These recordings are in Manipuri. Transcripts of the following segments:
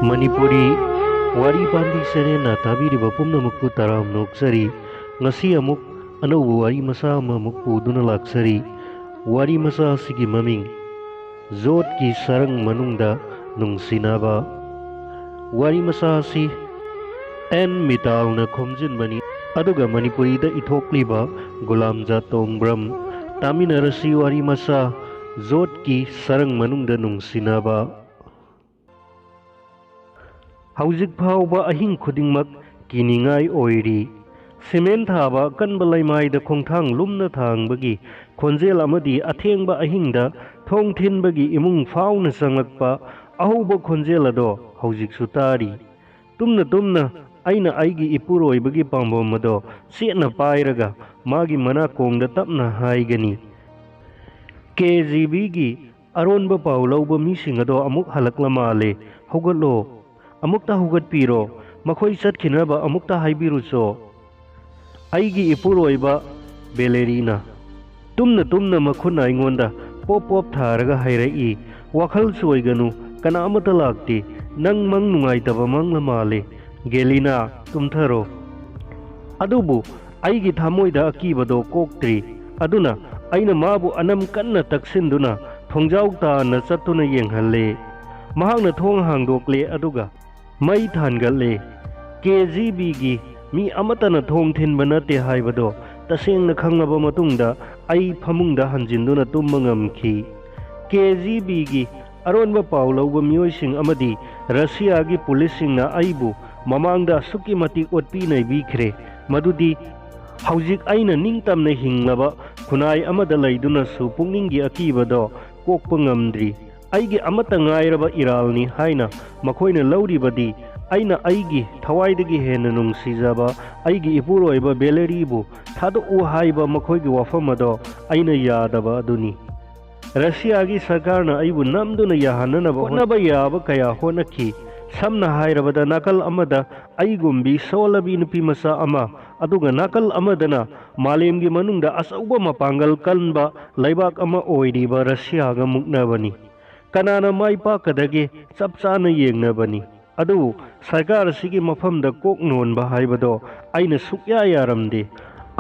Manipuri wari pandi serena tabiriba pumnamakpu taram noksari ngasi amuk anaubu wari masa amamuk puduna laksari wari masa asigi maming zot ki sarang manungda nungsinaba wari masa asi en mitalna khomjinbani aduga Manipuri da ithokliba Gulamja Tongbram taminarasi wari masa zot ki sarang manungda nungsinaba हौजिक फाउबा अहिंग खुदिंगमक किनिंगाई ओइरी सिमेंट थाबा कनबा लैमाइदा खोंथांग लुमना थांगबगी खोंजेल अमदी अथेंगबा अहिंगदा थोंग थिनबगी इमुंग फाउना संगलकपा अहुबा खोंजेल अदो हौजिक सुतारी तुमना तुमना अइना अइगी इपुरोइबगी पांबोम अदो सेना पाइरगा मागी मना कोंगदा तपना हाइगनी KGB गी अरोनबा पाउ लौबा मिसिंग अदो अमुक हलकला माले हौगलो अमुक्ता हुगत पीरो मखोई चटखिनबा अमुक्ता हाइबिरुचो अइगी इपुरोइबा बेलेरीना तुमना तुमना मखुना अइंगोंदा पोप पोप थारगा हाइरई वखल सोइगनु कनामता लागती नंग मंग नुंगाइतबा मंगला माले गेलीना तुमथरो अदुबु अइगी थामोइदा अकीबदो कोक्त्री अदुना अइना माबु अनम कन्ना तक्सिनदुना थोंजाउ ताना चत्तुना येंगहल्ले महांगना थोंग हांगदोक्ले अदुगा मई थानगले KGB गी मी अमतन थोंग थिनबा नते हाइबदो तसेंगना खंगबा मतुंगदा अई फमुंगदा हंजिनदुना तुम्बा ngamखी KGB गी अरोनबा पाउ लौबा मियोइसिंग अमदी रशिया गी पुलिसिंगना अईबु ममांगदा सुकी मतिक ओटपीनाय बीख्रे मदुदी हौजिक अइना निंगतमना हिंगलबा खुनाय अमदा लैदुनासु पुंगनिंगी अकीबदो कोकपा ngamद्री अइगी अमता ngairaba iralni haina मखोइना लौरिबदी अइना अइगी थवाइदगी हेन नुंगसिजबा अइगी इपुरोइबा बेलेरीबु थादोउ हाइबा मखोइगी वफमदो अइना यादबा अदुनी रशियागी सरकारना अइबु नमदुना याहननबा होनबा याबा कया होनखी समना हाइरबदा नाकल अमदा अइगुम्बी सोलबी नुपी मसा अमा अदुगा नाकल अमदना मालेमगी मनुंगदा असौबा मपांगल कलबा लैबाक अमा ओइरिबा रशियागा मुक्नबनी कनाना माई पाकदगे चप चाना येंगनबनी अदु सरकार सिगी मफमदा कोक नोनबा हाइबदो अइना सुक्या यारमदे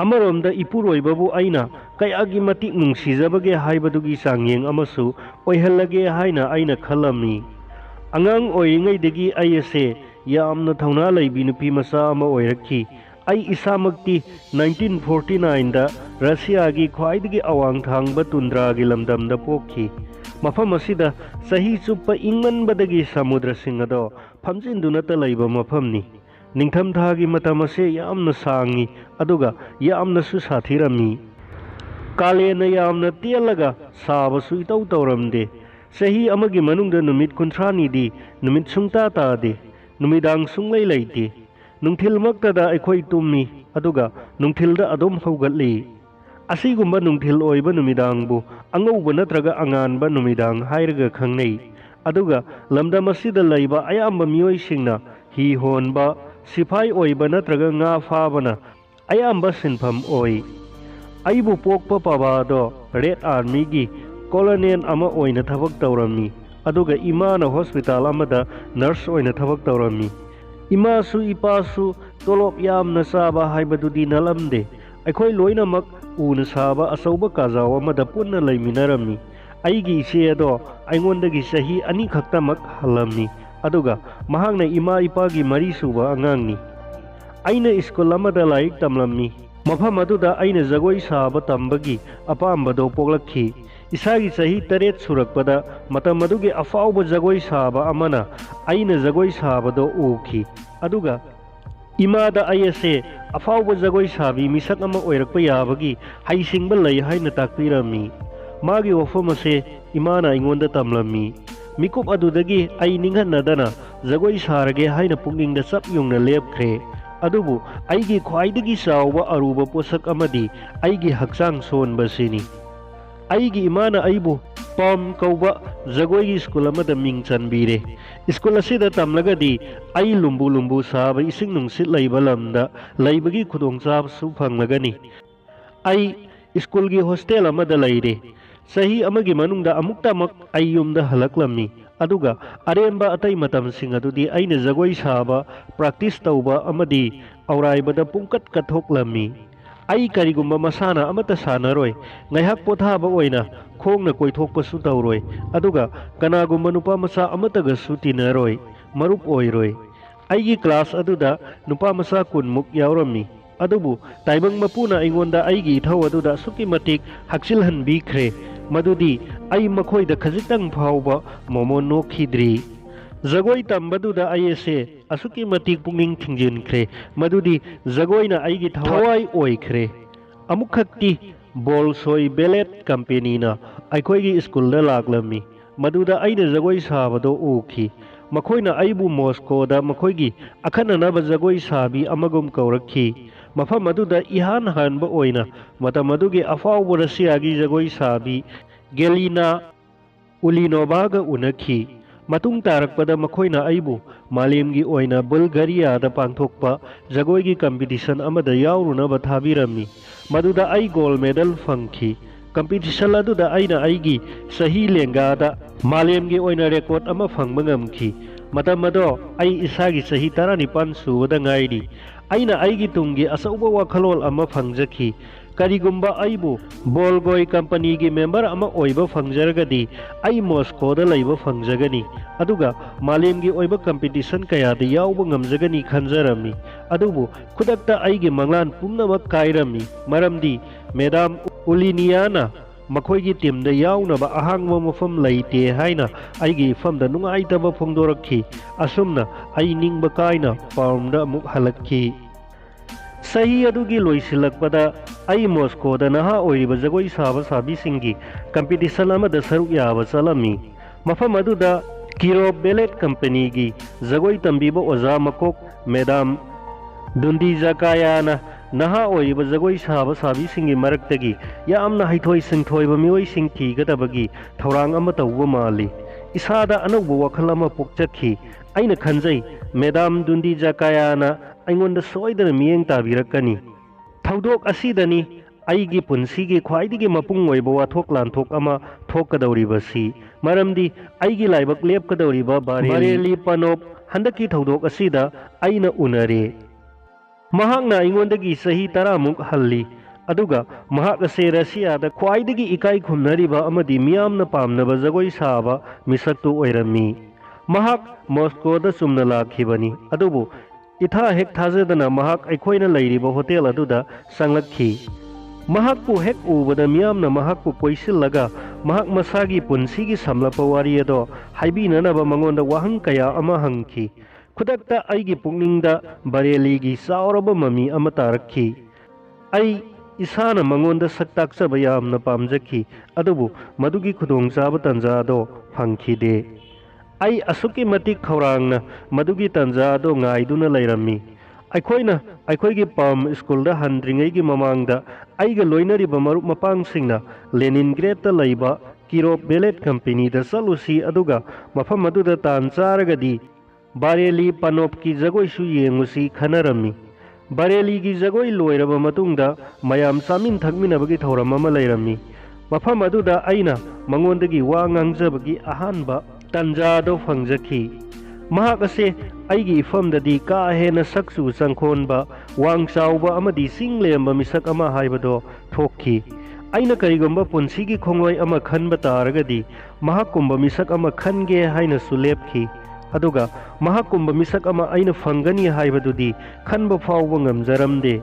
अमरोमदा इपुरोइबबु अइना कयागी मतिक नुंगसिजबगे हाइबदुगी सांगयेंग अमसु ओइहल्लगे हाइना अइना खलमी अंगांग ओइरिङैदगी अइसे यामना थौना लैबी नुपी मसा अमा ओइरखी अइ इसामक्ति 1949 दा रशियागी ख्वाइदगी अवांग थांगबा तुंद्रागी लमदमदा पोखी मफम असिदा सही चुप्पा इंगमनबदगी समुद्र सिंगदो फमजिनदुनता लैबा मफमनी निंगथम थागी मतम असे यामना सांगी अदुगा यामनासु साथिरमी कालेना यामना तेलगा साबसु इतौ तौरमदे सही अमगी मनुंगदा नुमित कुंथ्रानीदी नुमित सुंगता तादे नुमिदांग सुंगलै लैते नुंथिलमक्तदा अखोई तुम्मी अदुगा नुंथिलदा अदोम हौगतली असीगुम्बा नुंथिल ओइबा नुमिदांगबु अंगौबा नत्रगा अंगानबा नुमिदांग हाइरगा खंगनै अदुगा लमदम असिदा लैबा अयाम्बा मियोइसिंगना ही होनबा सिपाई ओइबा नत्रगा nga फाबना अयाम्बा सिनफम ओइ अइबु पोकपा पाबादो रेड आर्मी गी कोलोनेल अमा ओइना थबक तौरमी अदुगा इमाना हॉस्पिटल अमदा नर्स ओइना थबक तौरमी इमासु इपासु तोलोप यामना साबा हाइबदुदी नलमदे अखोई लोइनमक ऊना साबा असौबा काजाव अमदा पुन्ना लैमिनरमी अइगी इसे अदो अइंगोंदगी सही अनि खक्तमक हलमनी अदुगा महांगना इमा इपागी मरी सुबा अंगांगनी अइना स्कूल अमदा लाइक तमलमी मफम अदुदा अइना जगोई साबा तंबगी अपाम्बदो पोगलखी इसागी सही 8 सुरकपदा मतम अदुगे अफाउबा जगोई साबा अमना अइना जगोई साबदो उखी अदुगा इमादा अयसे अफाउबा जगोई साबी मिसक अमा ओइरकपा याबगी हाइसिंगबा लै हाइना ताकपिरमी मागी वफम असे इमाना अइंगोंदा तमलमी मिकुप अदुदगी अइ निंगहन्नदना जगोई सारगे हाइना पुंगनिंगदा चप युंगना लेपख्रे अदुबु अइगी ख्वाइदगी चावबा अरुबा पोसक अमदी अइगी हक्चांग सोनबसिनी अइगी इमाना अइबु पम कौबा जगोई स्कूल अमदा मिंग चनबीरे स्कूल असिदा तमलगदी अइ लुम्बु लुम्बु साबा इसिंग नुंगसित लैबा लमदा लैबगी खुदोंचाबसु फंगलगनी अइ स्कूल की हॉस्टेल अमदा लैरे सही अमगी मनुंगदा अमुक्तामक अइ युमदा हलकलमी ꯑꯗꯨꯒ ꯑꯔꯦꯝꯕ ꯑꯇꯩ ꯃꯇꯝꯁꯤꯡ ꯑꯗꯨꯗꯤ ꯑꯩꯅ ꯖꯒꯣꯏ ꯁꯥꯕ ꯄ꯭ꯔꯥꯛꯇꯤꯁ ꯇꯧꯕ ꯑꯃꯗꯤ ꯑꯧꯔꯥꯏꯕꯗ ꯄꯨꯡꯀꯠ ꯀꯠꯊꯣꯛꯂꯝꯃꯤ꯫ ꯑꯩ ꯀꯔꯤꯒꯨꯝꯕ ꯃꯁꯥꯟꯅ ꯑꯃꯠꯇ ꯁꯥꯟꯅꯔꯣꯏ, ꯉꯥꯏꯍꯥꯛ ꯄꯣꯊꯥꯕ ꯑꯣꯏꯅ ꯈꯣꯡꯅ ꯀꯣꯏꯊꯣꯛꯄꯁꯨ ꯇꯧꯔꯣꯏ, ꯑꯗꯨꯒ ꯀꯅꯥꯒꯨꯝꯕ ꯅꯨꯄꯥ ꯃꯆꯥ ꯑꯃꯠꯇꯒꯁꯨ ꯇꯤꯟꯅꯔꯣꯏ, ꯃꯔꯨꯞ ꯑꯣꯏꯔꯣꯏ꯫ ꯑꯩꯒꯤ ꯀ꯭ꯂꯥꯁ ꯑꯗꯨꯗ ꯅꯨꯄꯥ ꯃꯆꯥ 10ꯃꯨꯛ ꯌꯥꯎꯔꯝꯃꯤ꯫ ꯑꯗꯨꯕꯨ ꯇꯥꯏꯕꯪ ꯃꯄꯨꯅ ꯑꯩꯉꯣꯟꯗ ꯑꯩꯒꯤ ꯏꯊꯧ ꯑꯗꯨꯗ ꯑꯁꯨꯛꯀꯤ ꯃꯇꯤꯛ ꯍꯛꯆꯤꯜꯍꯟꯕꯤꯈ꯭ꯔꯦ ꯃꯗꯨꯗꯤ ꯑꯩ ꯃꯈꯣꯏꯗ ꯈꯖꯤꯛꯇꯪ ꯐꯥꯎꯕ ꯃꯣꯃꯣꯟ ꯅꯣꯛꯈꯤꯗ꯭ꯔꯤ꯫ ꯖꯒꯣꯏ ꯇꯝꯕꯗꯨꯗ ꯑꯩ ꯑꯁꯦ ꯑꯁꯨꯛꯀꯤ ꯃꯇꯤꯛ ꯄꯨꯛꯅꯤꯡ ꯊꯤꯡꯖꯤꯟꯈ꯭ꯔꯦ ꯃꯗꯨꯗꯤ ꯖꯒꯣꯏꯅ ꯑꯩꯒꯤ ꯊꯋꯥꯏ ꯑꯣꯏꯈ꯭ꯔꯦ꯫ ꯑꯃꯨꯛꯈꯛꯇꯤ ꯕꯣꯜꯁꯣꯏ ꯕꯦꯂꯦꯠ ꯀꯝꯄꯦꯅꯤꯅ ꯑꯩꯈꯣꯏꯒꯤ ꯁ꯭ꯀꯨꯜꯗ ꯂꯥꯛꯂꯝꯃꯤ꯫ ꯃꯗꯨꯗ ꯑꯩꯅ ꯖꯒꯣꯏ ꯁꯥꯕꯗꯣ ꯎꯈꯤ꯫ ꯃꯈꯣꯏꯅ ꯑꯩꯕꯨ ꯃꯣꯁꯀꯣꯗ ꯃꯈꯣꯏꯒꯤ ꯑꯈꯟꯅꯅꯕ ꯖꯒꯣꯏ ꯁꯥꯕꯤ ꯑꯃꯒꯨꯝ ꯀꯧꯔꯛꯈꯤ꯫ ꯃꯐꯝ ꯑꯗꯨꯗ ꯏꯍꯥꯟ ꯍꯥꯟꯕ ꯑꯣꯏꯅ ꯃꯇꯝ ꯑꯗꯨꯒꯤ ꯑꯐꯥꯎꯕ ꯔꯁꯤꯌꯥꯒꯤ ꯖꯒꯣꯏ ꯁꯥꯕꯤ ꯒꯦꯂꯤꯅꯥ ꯎꯂꯤꯅꯣꯚꯥꯒ ꯎꯅꯈꯤ꯫ ꯃꯇꯨꯡ ꯇꯥꯔꯛꯄꯗ ꯃꯈꯣꯏꯅ ꯑꯩꯕꯨ ꯃꯥꯂꯦꯝꯒꯤ ꯑꯣꯏꯅ ꯕꯨꯜꯒꯥꯔꯤꯌꯥꯗ ꯄꯥꯡꯊꯣꯛꯄ ꯖꯒꯣꯏꯒꯤ ꯀꯝꯄꯤꯇꯤꯁꯟ ꯑꯃꯗ ꯌꯥꯎꯔꯨꯅꯕ ꯊꯥꯕꯤꯔꯝꯃꯤ꯫ ꯃꯗꯨꯗ ꯑꯩ ꯒꯣꯜꯗ ꯃꯦꯗꯜ ꯐꯪꯈꯤ꯫ ꯀꯝꯄꯤꯇꯤꯁꯟ ꯑꯗꯨꯗ ꯑꯩꯅ ꯑꯩꯒꯤ ꯆꯍꯤ ꯂꯦꯡꯒꯥꯗ ꯃꯥꯂꯦꯝꯒꯤ ꯑꯣꯏꯅ ꯔꯦꯀꯣꯔꯗ ꯑꯃ ꯐꯪꯕ ꯉꯝꯈꯤ꯫ ꯃꯇꯝ ꯑꯗꯣ ꯑꯩ ꯏꯁꯥꯒꯤ ꯆꯍꯤ 19 ꯁꯨꯕꯗ ꯉꯥꯏꯔꯤ꯫ ꯑꯩꯅ ꯑꯩꯒꯤ ꯇꯨꯡꯒꯤ ꯑꯆꯧꯕ ꯋꯥꯈꯜꯂꯣꯟ ꯑꯃ ꯐꯪꯖꯈꯤ꯫ ꯀꯔꯤꯒꯨꯝꯕ ꯑꯩꯕꯨ ꯕꯣꯜꯒꯣꯏ ꯀꯝꯄꯅꯤꯒꯤ ꯃꯦꯝꯕꯔ ꯑꯃ ꯑꯣꯏꯕ ꯐꯪꯖꯔꯒꯗꯤ ꯑꯩ ꯃꯣꯁꯀꯣꯗ ꯂꯩꯕ ꯐꯪꯖꯒꯅꯤ, ꯑꯗꯨꯒ ꯃꯥꯂꯦꯝꯒꯤ ꯑꯣꯏꯕ ꯀꯝꯄꯤꯇꯤꯁꯟ ꯀꯌꯥꯗ ꯌꯥꯎꯕ ꯉꯝꯖꯒꯅꯤ ꯈꯟꯖꯔꯝꯃꯤ꯫ ꯑꯗꯨꯕꯨ ꯈꯨꯗꯛꯇ ꯑꯩꯒꯤ ꯃꯪꯂꯥꯟ ꯄꯨꯝꯅꯃꯛ ꯀꯥꯏꯔꯝꯃꯤ, ꯃꯔꯝꯗꯤ ꯃꯦꯗꯥꯝ ꯎꯂꯤꯅꯤꯌꯥꯅ ꯃꯈꯣꯏꯒꯤ ꯇꯤꯝꯗ ꯌꯥꯎꯅꯕ ꯑꯍꯥꯡꯕ ꯃꯐꯝ ꯂꯩꯇꯦ ꯍꯥꯏꯅ ꯑꯩꯒꯤ ꯏꯐꯝꯗ ꯅꯨꯡꯉꯥꯏꯇꯕ ꯐꯣꯡꯗꯣꯔꯛꯈꯤ꯫ ꯑꯁꯨꯝꯅ ꯑꯩ ꯅꯤꯡꯕ ꯀꯥꯏꯅ ꯄꯥꯎꯔꯨꯝꯗ ꯑꯃꯨꯛ ꯍꯜꯂꯛꯈꯤ꯫ ꯆꯍꯤ ꯑꯗꯨꯒꯤ ꯂꯣꯏꯁꯤꯜꯂꯛꯄꯗ ꯑꯩ ꯃꯣꯁꯀꯣꯗ ꯅꯍꯥ ꯑꯣꯏꯔꯤꯕ ꯖꯒꯣꯏ ꯁꯥꯕ ꯁꯥꯕꯤꯁꯤꯡꯒꯤ ꯀꯝꯄꯤꯇꯤꯁꯟ ꯑꯃꯗ ꯁꯔꯨꯛ ꯌꯥꯕ ꯆꯠꯂꯝꯃꯤ꯫ ꯃꯐꯝ ꯑꯗꯨꯗ ꯀꯤꯔꯣꯞ ꯕꯦꯂꯦꯠ ꯀꯝꯄꯦꯅꯤꯒꯤ ꯖꯒꯣꯏ ꯇꯝꯕꯤꯕ ꯑꯣꯖꯥ ꯃꯀꯣꯛ ꯃꯦꯗꯥꯝ ꯗꯨꯟꯗꯤꯖꯥꯀꯥꯌꯥꯅ ꯅꯍꯥ ꯑꯣꯏꯔꯤꯕ ꯖꯒꯣꯏ ꯁꯥꯕ ꯁꯥꯕꯤꯁꯤꯡꯒꯤ ꯃꯔꯛꯇꯒꯤ ꯌꯥꯝꯅ ꯍꯩꯊꯣꯏ ꯁꯤꯡꯊꯣꯏꯕ ꯃꯤꯑꯣꯏꯁꯤꯡ ꯊꯤꯒꯗꯕꯒꯤ ꯊꯧꯔꯥꯡ ꯑꯃ ꯇꯧꯕ ꯃꯥꯜꯂꯤ꯫ ꯏꯁꯥꯗ ꯑꯅꯧꯕ ꯋꯥꯈꯜ ꯑꯃ ꯄꯣꯛꯆꯈꯤ꯫ ꯑꯩꯅ ꯈꯟꯖꯩ ꯃꯦꯗꯥꯝ ꯗꯨꯟꯗꯤꯖꯥꯀꯥꯌꯥꯅ ꯑꯩꯉꯣꯟꯗ ꯁꯣꯏꯗꯅ ꯃꯤꯠꯌꯦꯡ ꯇꯥꯕꯤꯔꯛꯀꯅꯤ꯫ ꯊꯧꯗꯣꯛ ꯑꯁꯤꯗꯅꯤ ꯑꯩꯒꯤ ꯄꯨꯟꯁꯤꯒꯤ ꯈ꯭ꯋꯥꯏꯗꯒꯤ ꯃꯄꯨꯡ ꯑꯣꯏꯕ ꯋꯥꯊꯣꯛ ꯂꯥꯟꯊꯣꯛ ꯑꯃ ꯊꯣꯛꯀꯗꯧꯔꯤꯕꯁꯤ, ꯃꯔꯝꯗꯤ ꯑꯩꯒꯤ ꯂꯥꯏꯕꯛ ꯂꯦꯞꯀꯗꯧꯔꯤꯕ ꯕꯥꯔꯦꯂꯤ ꯄꯅꯣꯞ ꯍꯟꯗꯛꯀꯤ ꯊꯧꯗꯣꯛ ꯑꯁꯤꯗ ꯑꯩꯅ ꯎꯅꯔꯦ꯫ ꯃꯍꯥꯛꯅ ꯑꯩꯉꯣꯟꯗꯒꯤ ꯆꯍꯤ 10ꯃꯨꯛ ꯍꯜꯂꯤ, ꯑꯗꯨꯒ ꯃꯍꯥꯛ ꯑꯁꯦ ꯔꯁꯤꯌꯥꯗ ꯈ꯭ꯋꯥꯏꯗꯒꯤ ꯏꯀꯥꯏ ꯈꯨꯝꯅꯔꯤꯕ ꯑꯃꯗꯤ ꯃꯤꯌꯥꯝꯅ ꯄꯥꯝꯅꯕ ꯖꯒꯣꯏ ꯁꯥꯕ ꯃꯤꯁꯛꯇꯨ ꯑꯣꯏꯔꯝꯃꯤ꯫ ꯃꯍꯥꯛ ꯃꯣꯁꯀꯣꯗ ꯆꯨꯝꯅ ꯂꯥꯛꯈꯤꯕꯅꯤ, ꯑꯗꯨꯕꯨ ꯏꯊꯥ ꯍꯦꯛ ꯊꯥꯖꯗꯅ ꯃꯍꯥꯛ ꯑꯩꯈꯣꯏꯅ ꯂꯩꯔꯤꯕ ꯍꯣꯇꯦꯜ ꯑꯗꯨꯗ ꯆꯪꯂꯛꯈꯤ꯫ ꯃꯍꯥꯛꯄꯨ ꯍꯦꯛ ꯎꯕꯗ ꯃꯤꯌꯥꯝꯅ ꯃꯍꯥꯛꯄꯨ ꯀꯣꯏꯁꯤꯜꯂꯒ ꯃꯍꯥꯛ ꯃꯁꯥꯒꯤ ꯄꯨꯟꯁꯤꯒꯤ ꯁꯝꯂꯞꯄ ꯋꯥꯔꯤ ꯑꯗꯣ ꯍꯥꯏꯕꯤꯅꯅꯕ ꯃꯉꯣꯟꯗ ꯋꯥꯍꯪ ꯀꯌꯥ ꯑꯃ ꯍꯪꯈꯤ꯫ ꯈꯨꯗꯛꯇ ꯑꯩꯒꯤ ꯄꯨꯛꯅꯤꯡꯗ ꯕꯥꯔꯦꯂꯤꯒꯤ ꯆꯥꯎꯔꯕ ꯃꯃꯤ ꯑꯃ ꯇꯥꯔꯛꯈꯤ꯫ ꯑꯩ ꯏꯁꯥꯅ ꯃꯉꯣꯟꯗ ꯁꯛ ꯇꯥꯛꯆꯕ ꯌꯥꯝꯅ ꯄꯥꯝꯖꯈꯤ, ꯑꯗꯨꯕꯨ ꯃꯗꯨꯒꯤ ꯈꯨꯗꯣꯡꯆꯥꯕ ꯇꯥꯟꯖꯥ ꯑꯗꯣ ꯐꯪꯈꯤꯗꯦ꯫ ꯑꯩ ꯑꯁꯨꯛꯀꯤ ꯃꯇꯤꯛ ꯈꯧꯔꯥꯡꯅ ꯃꯗꯨꯒꯤ ꯇꯥꯟꯖꯥ ꯑꯗꯣ ꯉꯥꯏꯗꯨꯅ ꯂꯩꯔꯝꯃꯤ꯫ ꯑꯩꯈꯣꯏꯅ ꯑꯩꯈꯣꯏꯒꯤ ꯄꯥꯝ ꯁ꯭ꯀꯨꯜꯗ ꯍꯟꯗ꯭ꯔꯤꯉꯩꯒꯤ ꯃꯃꯥꯡꯗ ꯑꯩꯒ ꯂꯣꯏꯅꯔꯤꯕ ꯃꯔꯨꯞ ꯃꯄꯥꯡꯁꯤꯡꯅ ꯂꯦꯅꯤꯟꯒ꯭ꯔꯦꯗꯇ ꯂꯩꯕ ꯀꯤꯔꯣꯞ ꯕꯦꯂꯦꯠ ꯀꯝꯄꯦꯅꯤꯗ ꯆꯠꯂꯨꯁꯤ, ꯑꯗꯨꯒ ꯃꯐꯝ ꯑꯗꯨꯗ ꯇꯥꯟ ꯆꯥꯔꯒꯗꯤ ꯕꯥꯔꯦꯂꯤ ꯄꯅꯣꯞꯀꯤ ꯖꯒꯣꯏꯁꯨ ꯌꯦꯡꯉꯨꯁꯤ ꯈꯟꯅꯔꯝꯃꯤ꯫ ꯕꯥꯔꯦꯂꯤꯒꯤ ꯖꯒꯣꯏ ꯂꯣꯏꯔꯕ ꯃꯇꯨꯡꯗ ꯃꯌꯥꯝ ꯆꯥꯃꯤꯟ ꯊꯛꯃꯤꯟꯅꯕꯒꯤ ꯊꯧꯔꯝ ꯑꯃ ꯂꯩꯔꯝꯃꯤ꯫ ꯃꯐꯝ ꯑꯗꯨꯗ ꯑꯩꯅ ꯃꯉꯣꯟꯗꯒꯤ ꯋꯥ ꯉꯥꯡꯖꯕꯒꯤ ꯑꯍꯥꯟꯕ ꯇꯥꯟꯖꯥ ꯑꯗꯣ ꯐꯪꯖꯈꯤ꯫ ꯃꯍꯥꯛ ꯑꯁꯦ ꯑꯩꯒꯤ ꯏꯐꯝꯗꯗꯤ ꯀꯥ ꯍꯦꯟꯅ ꯁꯛꯆꯨ ꯆꯪꯈꯣꯟꯕ, ꯋꯥꯡ ꯆꯥꯎꯕ ꯑꯃꯗꯤ ꯆꯤꯡ ꯂꯦꯝꯕ ꯃꯤꯁꯛ ꯑꯃ ꯍꯥꯏꯕꯗꯣ ꯊꯣꯛꯈꯤ꯫ ꯑꯩꯅ ꯀꯔꯤꯒꯨꯝꯕ ꯄꯨꯟꯁꯤꯒꯤ ꯈꯣꯡꯂꯣꯏ ꯑꯃ ꯈꯟꯕ ꯇꯥꯔꯒꯗꯤ ꯃꯍꯥꯛꯀꯨꯝꯕ ꯃꯤꯁꯛ ꯑꯃ ꯈꯟꯒꯦ ꯍꯥꯏꯅꯁꯨ ꯂꯦꯞꯈꯤ, ꯑꯗꯨꯒ ꯃꯍꯥꯛꯀꯨꯝꯕ ꯃꯤꯁꯛ ꯑꯃ ꯑꯩꯅ ꯐꯪꯒꯅꯤ ꯍꯥꯏꯕꯗꯨꯗꯤ ꯈꯟꯕ ꯐꯥꯎꯕ ꯉꯝꯖꯔꯝꯗꯦ꯫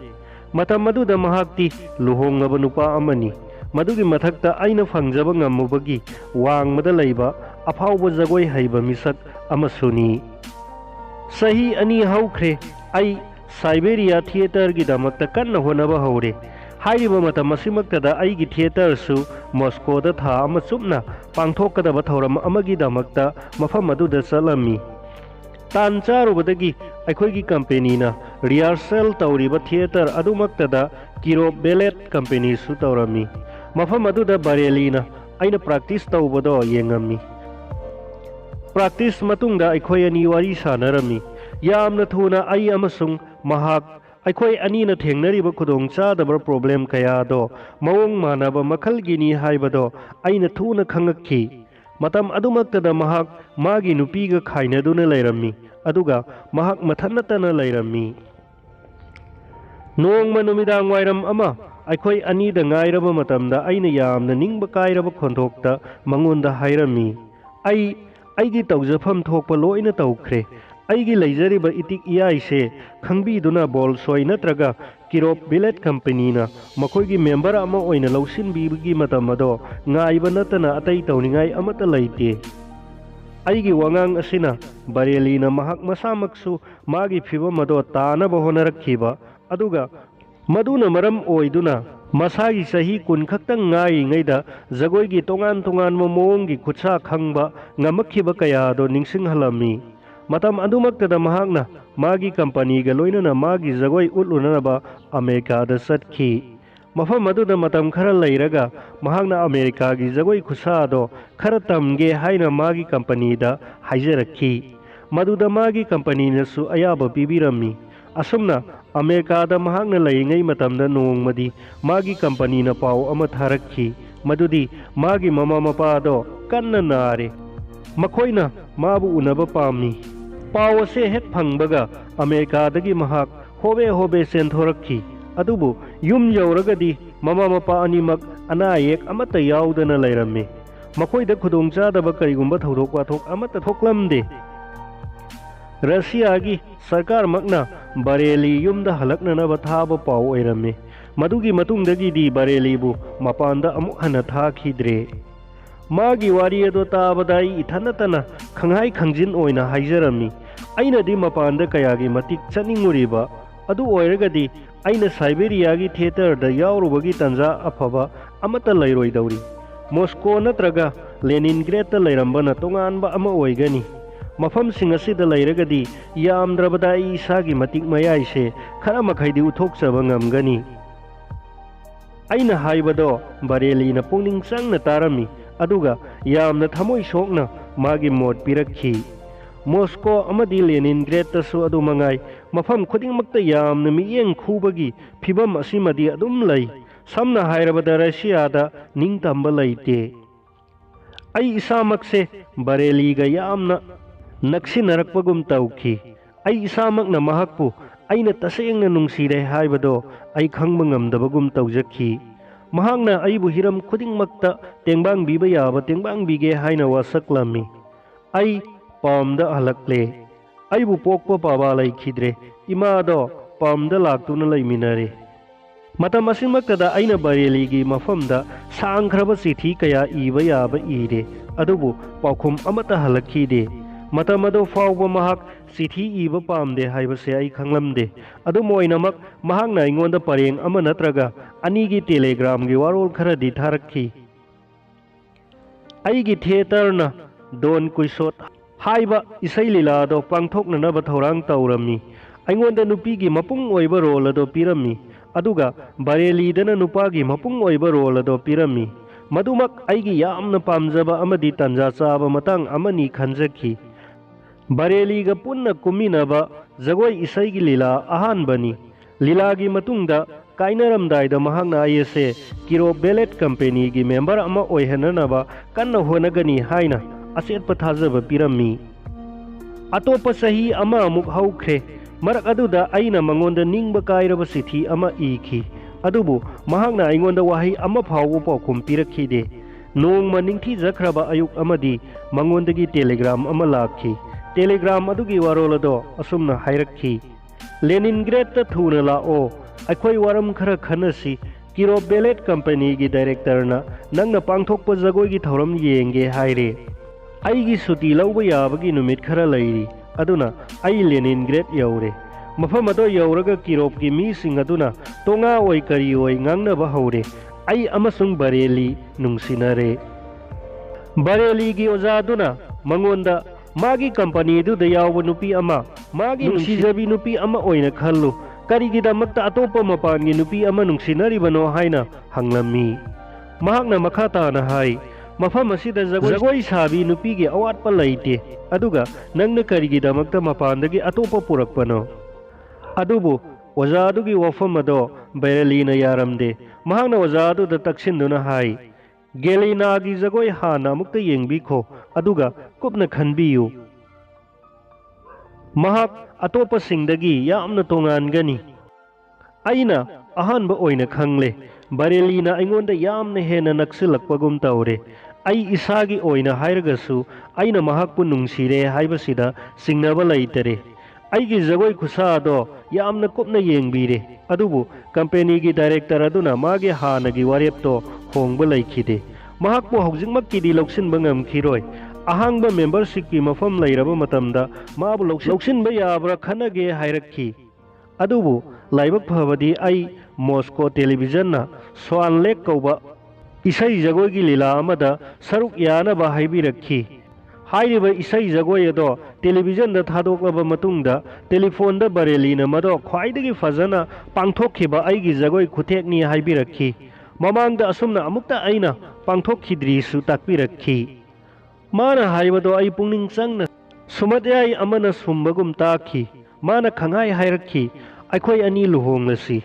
ꯃꯇꯝ ꯑꯗꯨꯗ ꯃꯍꯥꯛꯇꯤ ꯂꯨꯍꯣꯡꯂꯕ ꯅꯨꯄꯥ ꯑꯃꯅꯤ꯫ ꯃꯗꯨꯒꯤ ꯃꯊꯛꯇ ꯑꯩꯅ ꯐꯪꯖꯕ ꯉꯝꯃꯨꯕꯒꯤ ꯋꯥꯡꯃꯗ ꯂꯩꯕ ꯑꯐꯥꯎꯕ ꯖꯒꯣꯏ ꯍꯩꯕ ꯃꯤꯁꯛ ꯑꯃꯁꯨꯅꯤ꯫ ꯆꯍꯤ 2 ꯍꯧꯈ꯭ꯔꯦ ꯑꯩ ꯁꯥꯏꯕꯦꯔꯤꯌꯥ ꯊꯤꯌꯦꯇꯔꯒꯤꯗꯃꯛꯇ ꯀꯟꯅ ꯍꯣꯠꯅꯕ ꯍꯧꯔꯦ꯫ ꯍꯥꯏꯔꯤꯕ ꯃꯇꯝ ꯑꯁꯤꯃꯛꯇꯗ ꯑꯩꯒꯤ ꯊꯤꯌꯦꯇꯔꯁꯨ ꯃꯣꯁꯀꯣꯗ ꯊꯥ ꯑꯃ ꯆꯨꯞꯅ ꯄꯥꯡꯊꯣꯛꯀꯗꯕ ꯊꯧꯔꯝ ꯑꯃꯒꯤꯗꯃꯛꯇ ꯃꯐम ꯑꯗꯨꯗ ꯆꯠꯂꯝꯃꯤ꯫ ꯇꯥꯟ ꯆꯥꯔꯨꯕꯗꯒꯤ ꯑꯩꯈꯣꯏꯒꯤ ꯀꯝꯄꯦꯅꯤꯅ ꯔꯤꯍꯥꯔꯁꯦꯜ ꯇꯧꯔꯤꯕ ꯊꯤꯌꯦꯇꯔ ꯑꯗꯨꯃꯛꯇꯗ ꯀꯤꯔꯣꯞ ꯕꯦꯂꯦꯠ ꯀꯝꯄꯦꯅꯤꯁꯨ ꯇꯧꯔꯝꯃꯤ꯫ ꯃꯐꯝ ꯑꯗꯨꯗ ꯕꯥꯔꯦꯂꯤꯅ ꯑꯩꯅ ꯄ꯭ꯔꯥꯛꯇꯤꯁ ꯇꯧꯕꯗꯣ ꯌꯦꯡꯉꯝꯃꯤ꯫ ꯄ꯭ꯔꯥꯛꯇꯤꯁ ꯃꯇꯨꯡꯗ ꯑꯩꯈꯣꯏ ꯑꯅꯤ ꯋꯥꯔꯤ ꯁꯥꯅꯔꯝꯃꯤ꯫ ꯌꯥꯝꯅ ꯊꯨꯅ ꯑꯩ ꯑꯃꯁꯨꯡ ꯃꯍꯥꯛ ꯑꯩꯈꯣꯏ ꯑꯅꯤꯅ ꯊꯦꯡꯅꯔꯤꯕ ꯈꯨꯗꯣꯡꯆꯥꯗꯕ ꯄ꯭ꯔꯣꯕ꯭ꯂꯦꯝ ꯀꯌꯥꯗꯣ ꯃꯑꯣꯡ ꯃꯥꯟꯅꯕ ꯃꯈꯜꯒꯤꯅꯤ ꯍꯥꯏꯕꯗꯣ ꯑꯩꯅ ꯊꯨꯅ ꯈꯪꯉꯛꯈꯤ꯫ Matam adumaktada mahak magi nupiga khainaduna lairammi aduga mahak mathanatana lairammi. Nongma numidang wairam ama aikhoi anida ngairaba matamda aina yamna ningba kairaba khonthokta mangonda hairami aigi tawjafam thokpa loina tawkhre aigi leijariba itik iyaise khangbiduna bol soi natraga kirop billet company na makoigi member ama oina lausin bibigi matamado ngaiba natana atai tawningai amata leite aigi wangang asina Bareilly na mahak masamaksu magi phibamado tana honarakhiba aduga maduna maram oiduna masagi sahi kun khaktang ngai ngaida jagoigi tongan tongan momongi khutsa khangba ngamakhiba kaya do ningsing halami matam adumaktada mahakna magi company ga loinana magi jagoi utlunaba America da satkhi mafam aduda matam khara leiraga mahakna America gi jagoi khusa do khara tamge haina magi company da haijarakhi maduda magi company nasu ayaba pibirami asumna America da mahakna laingai matamda nongmadi magi company na pau ama tharakhi madudi magi mama mapa do kanna nare makoina mabu unaba pamni pau se hek phangbaga America dagi mahak hobe senthorakhi adubu yum yauragadi mama mapa animak anayek amata yaudana lairame makoida khudongcha daba karigumba thodok wathok amata thoklamde Russia gi sarkar makna Bareilly yumda halaknana bathaba pau oirame madugi matungdagi di Bareilly bu mapanda amuk hana thakhidre magi wari ado tabadai ithanatana khanghai khangjin oina haijarami aina di mapanda kayagi matik chaninguriba adu oiragadi aina Siberia gi theater da yaurubagi tanja afaba amata lairoidawri Moscow natraga Leningrad ta lairambana tonganba ama oigani mafam singasida lairagadi yamdrabada isagi matik mayaise khara makhaidi uthokchaba ngamgani aina haibado Bareilly na pungning changna tarami aduga yamna thamoi sokna magi mot pirakhi Moscow amadi Leningrad tasu adu mangai mafam khudingmakta yamna miyeng khubagi phibam asimadi adum lai samna hairabada Russia da ningtamba laite ai isamakse Bareilly ga yamna naksinaragpagum tawki ay isamakna mahakpu aina tasayangna nungsire haibado ay khangba ngamdabagum tawjakhi mahakna aybu hiram khudingmakta tengbang biba yaba tengbang bige haina wasaklami ay pamda halakle aybu pokpa paba laikhidre imado pamda laktuna laiminare matam asimaktada aina Bareilly gi mafamda sangkhraba chithi kaya iba yaba ire adubu paukhum amata halakhide matamado fawba mahak chithi iba pamde haibase ai khanglamde adu moinamak mahakna ingonda pareng ama natraga anigi telegram gi warol khara di tharakhi aigi theater na don kuisot haiba isai lila do pangthokna na ba thorang tawrami aingonda nupi gi mapung oiba role ado pirami aduga Bareilly dana nupa gi mapung oiba role ado pirami madumak aigi yamna pamjaba amadi tanja chaba matang amani khanjakhi Bareilly ga punna kuminaba jagoi isai gi lila ahan bani lila gi matungda kainaramdai mahakna ayese kiro billet company gi member ama oihananaba kanna honagani haina aset pathajaba pirami atopa sahi ama amuk haukhre marak aduda aina mangonda ningba kairaba sithi ama ikhi adubu mahakna aingonda wahi ama phawbu paukhum pirakhide nongma ningthi jakhraba ayuk amadi mangondagi telegram ama lakhi telegram adugi warolado asumna hairakhi Leningrad ta thuna lao akhoi waram khara khanasi kiro billet company gi director na nangna pangthokpa jagoi gi thoram yenge haire aigi suti lauba yabagi numit khara lairi aduna ai Leningrad yaure mafam ado yauraga kirop gi mi sing aduna tonga oi kari oi ngangna ba haure ai amasung Bareilly nungsinare Bareilly gi oja aduna mangonda magi company du da yawa nupi ama magi nungsijabi nupi ama oina khallu karigidamakta atopa mapangi nupi ama nungsinaribano haina hanglami mahakna makhata na hai mafam asida jagoi sabi nupi gi awatpa laite aduga nangna karigidamakta mapandagi atopa purakpano adubu wazadu gi wafam ado Bareilly na yaramde mahakna wazadu da taksinduna hai ꯒꯦꯂꯤꯅꯥꯒꯤ ꯖꯒꯣꯏ ꯍꯥꯟꯅ ꯑꯃꯨꯛꯇ ꯌꯦꯡꯕꯤꯈꯣ ꯑꯗꯨꯒ ꯀꯨꯞꯅ ꯈꯟꯕꯤꯌꯨ꯫ ꯃꯍꯥꯛ ꯑꯇꯣꯞꯄꯁꯤꯡꯗꯒꯤ ꯌꯥꯝꯅ ꯇꯣꯉꯥꯟꯒꯅꯤ꯫ ꯑꯩꯅ ꯑꯍꯥꯟꯕ ꯑꯣꯏꯅ ꯈꯪꯂꯦ ꯕꯔꯦꯂꯤꯅ ꯑꯩꯉꯣꯟꯗ ꯌꯥꯝꯅ ꯍꯦꯟꯅ ꯅꯛꯁꯤꯜꯂꯛꯄꯒꯨꯝ ꯇꯧꯔꯦ꯫ ꯑꯩ ꯏꯁꯥꯒꯤ ꯑꯣꯏꯅ ꯍꯥꯏꯔꯒꯁꯨ ꯑꯩꯅ ꯃꯍꯥꯛꯄꯨ ꯅꯨꯡꯁꯤꯔꯦ ꯍꯥꯏꯕꯁꯤꯗ ꯆꯤꯡꯅꯕ ꯂꯩꯇꯔꯦ꯫ ꯑꯩꯒꯤ ꯖꯒꯣꯏ ꯈꯨꯠꯁꯥꯗꯣ ꯌꯥꯝꯅ ꯀꯨꯞꯅ ꯌꯦꯡꯕꯤꯔꯦ, ꯑꯗꯨꯕꯨ ꯀꯝꯄꯦꯅꯤꯒꯤ ꯗꯥꯏꯔꯦꯛꯇꯔ ꯑꯗꯨꯅ ꯃꯥꯒꯤ ꯍꯥꯟꯅꯒꯤ ꯋꯥꯔꯦꯞꯇꯣ ꯍꯣꯡꯕ ꯂꯩꯈꯤꯗꯦ꯫ ꯃꯍꯥꯛꯄꯨ ꯍꯧꯖꯤꯛꯃꯛꯀꯤꯗꯤ ꯂꯧꯁꯤꯟꯕ ꯉꯝꯈꯤꯔꯣꯏ꯫ ꯑꯍꯥꯡꯕ ꯃꯦꯝꯕꯔꯁꯤꯞꯀꯤ ꯃꯐꯝ ꯂꯩꯔꯕ ꯃꯇꯝꯗ ꯃꯥꯕꯨ ꯂꯧꯁꯤꯟꯕ ꯌꯥꯕ꯭ꯔꯥ ꯈꯟꯅꯒꯦ ꯍꯥꯏꯔꯛꯈꯤ꯫ ꯑꯗꯨꯕꯨ ꯂꯥꯏꯕꯛ ꯐꯕꯗꯤ ꯑꯩ ꯃꯣꯁꯀꯣ ꯇꯦꯂꯤꯚꯤꯖꯟꯅ ꯁ꯭ꯋꯥꯟ ꯂꯦꯛ ꯀꯧꯕ ꯏꯁꯩ ꯖꯒꯣꯏꯒꯤ ꯂꯤꯂꯥ ꯑꯃꯗ ꯁꯔꯨꯛ ꯌꯥꯅꯕ ꯍꯥꯏꯕꯤꯔꯛꯈꯤ꯫ ꯍꯥꯏꯔꯤꯕ ꯏꯁꯩ ꯖꯒꯣꯏ ꯑꯗꯣ ꯇꯦꯂꯤꯚꯤꯖꯟꯗ ꯊꯥꯗꯣꯛꯂꯕ ꯃꯇꯨꯡꯗ ꯇꯦꯂꯤꯐꯣꯟꯗ ꯕꯔꯦꯂꯤꯅ ꯃꯗꯣ ꯈ꯭ꯋꯥꯏꯗꯒꯤ ꯐꯖꯅ ꯄꯥꯡꯊꯣꯛꯈꯤꯕ ꯑꯩꯒꯤ ꯖꯒꯣꯏ ꯈꯨꯊꯦꯛꯅꯤ ꯍꯥꯏꯕꯤꯔꯛꯈꯤ꯫ ꯃꯃꯥꯡꯗ ꯑꯁꯨꯝꯅ ꯑꯃꯨꯛꯇ ꯑꯩꯅ ꯄꯥꯡꯊꯣꯛꯈꯤꯗ꯭ꯔꯤꯁꯨ ꯇꯥꯛꯄꯤꯔꯛꯈꯤ꯫ ꯃꯥꯅ ꯍꯥꯏꯕꯗꯣ ꯑꯩ ꯄꯨꯛꯅꯤꯡ ꯆꯪꯅ ꯁꯨꯃꯠꯌꯥꯏ ꯑꯃꯅ ꯁꯨꯝꯕꯒꯨꯝ ꯇꯥꯈꯤ꯫ ꯃꯥꯅ ꯈꯪꯍꯥꯏ ꯍꯥꯏꯔꯛꯈꯤ, ꯑꯩꯈꯣꯏ ꯑꯅꯤ ꯂꯨꯍꯣꯡꯂꯁꯤ꯫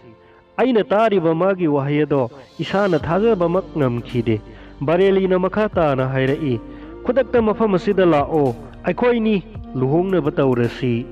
ꯑꯩꯅ ꯇꯥꯔꯤꯕ ꯃꯥꯒꯤ ꯋꯥꯍꯩ ꯑꯗꯣ ꯏꯁꯥꯅ ꯊꯥꯖꯕꯃꯛ ꯉꯝꯈꯤꯗꯦ꯫ ꯕꯔꯦꯂꯤꯅ ꯃꯈꯥ ꯇꯥꯅ ꯍꯥꯏꯔꯛꯏ, ꯈꯨꯗꯛꯇ ꯃꯐꯝ ꯑꯁꯤꯗ ꯂꯥꯛꯑꯣ, ꯑꯩꯈꯣꯏꯅꯤ ꯂꯨꯍꯣꯡꯅꯕ ꯇꯧꯔꯁꯤ꯫